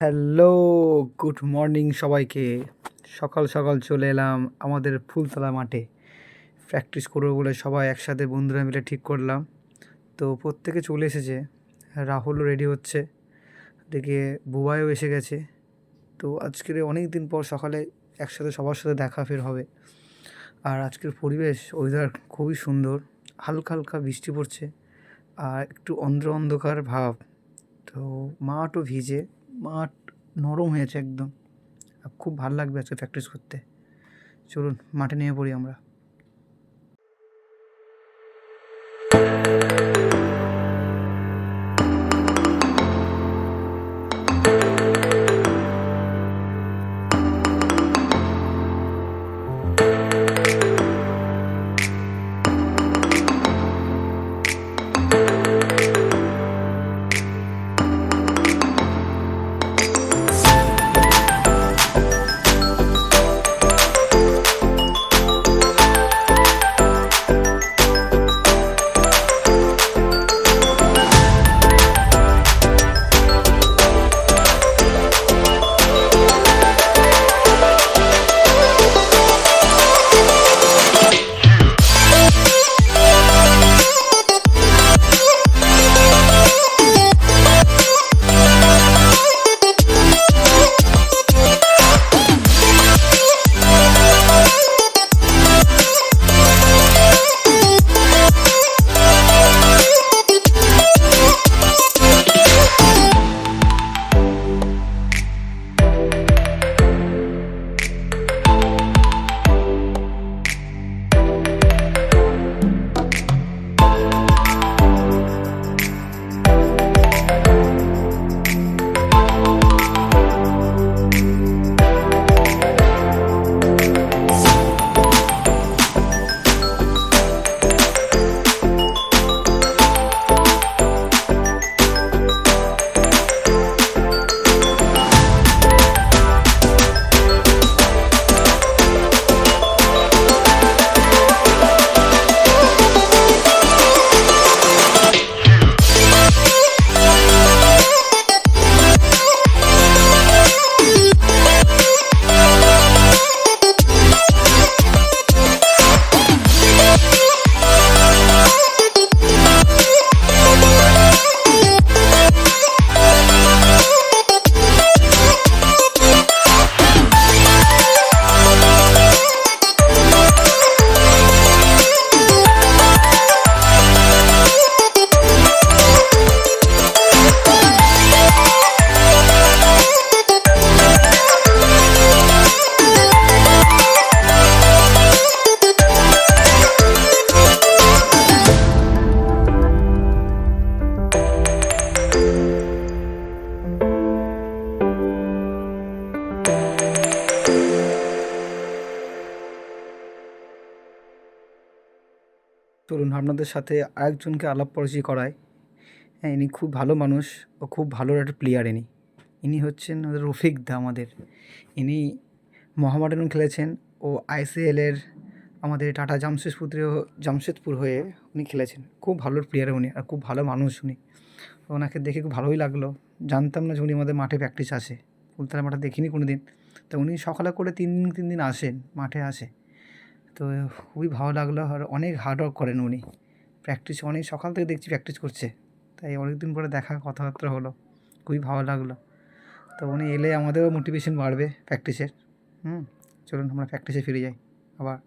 Hello, good morning সবাইকে। সকাল সকাল চলে এলাম আমাদের ফুলতলা মাঠে প্র্যাকটিস করবো বলে সবাই একসাথে বন্ধুরা মিলে ঠিক করলাম। তো প্রত্যেকে চলে এসেছে, রাহুলও রেডি হচ্ছে, দেখে বুবাইও এসে গেছে। তো আজকের অনেক দিন পর সকালে একসাথে সবার সাথে দেখা ফের হবে। আর আজকের পরিবেশ ওয়েদার খুবই সুন্দর, হালকা হালকা বৃষ্টি পড়ছে আর একটু অন্ধকার ভাব। তো মাঠও ভিজে, মাঠ নরম হয়েছে একদম। খুব ভালো লাগবে আজকে প্র্যাকটিস করতে। চলুন মাঠে নেমে পড়ি আমরা। চলুন আপনাদের সাথে আরেকজনকে আলাপ পরিচয় করায়। হ্যাঁ, ইনি খুব ভালো মানুষ ও খুব ভালো একটা প্লেয়ার। ইনি হচ্ছেন আমাদের রফিক দা। ইনি মোহামেডান খেলেছেন ও আইসিএলের আমাদের টাটা জামশেদপুর হয়ে উনি খেলেছেন। খুব ভালো প্লেয়ার উনি, আর খুব ভালো মানুষ উনি। ওনাকে দেখে খুব ভালোই লাগলো। জানতাম না যে উনি আমাদের মাঠে প্র্যাকটিস আসে, ফুলতলা মাঠে দেখিনি কোনো দিন। তো উনি সকালে করে তিন দিন আসেন, মাঠে আসে। তো খুবই ভালো লাগলো। আর অনেক হার্ড ওয়ার্ক করেন উনি, প্র্যাকটিস অনেক সকাল থেকে দেখছি প্র্যাকটিস করছে। তাই অনেক দিন পরে দেখা, কথাবার্তা হলো, খুবই ভালো লাগলো। তো উনি এলে আমাদেরও মোটিভেশন বাড়বে প্র্যাকটিসের। চলুন আমরা প্র্যাকটিসে ফিরে যাই আবার।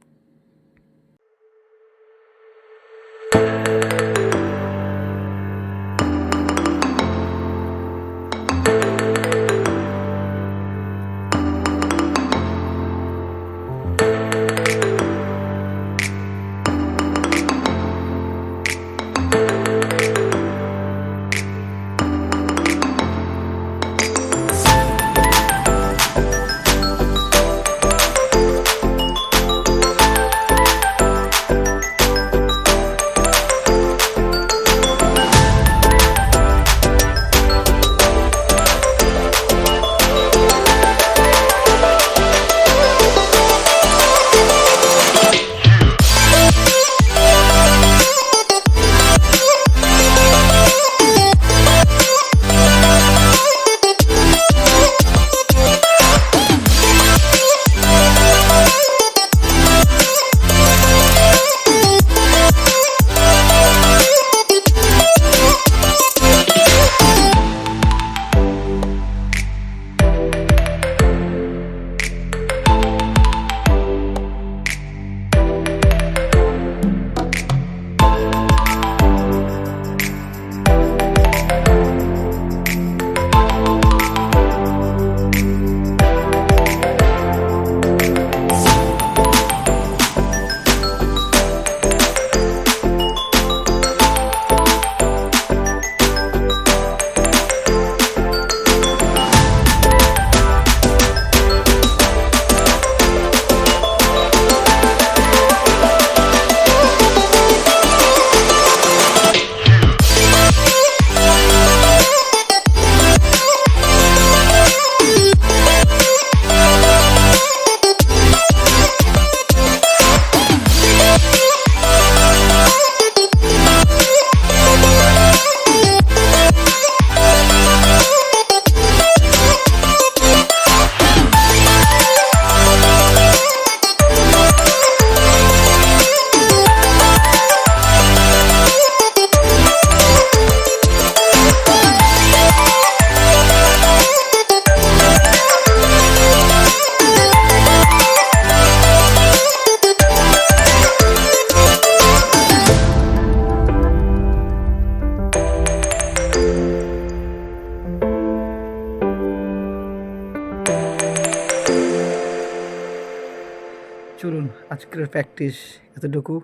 চলুন আজকের প্র্যাকটিস এতটুকু।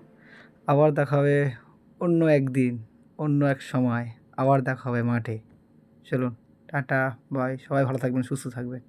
আবার দেখা হবে অন্য একদিন, অন্য এক সময়। আবার দেখা হবে মাঠে। চলুন টাটা, বাই। সবাই ভালো থাকবেন, সুস্থ থাকবেন।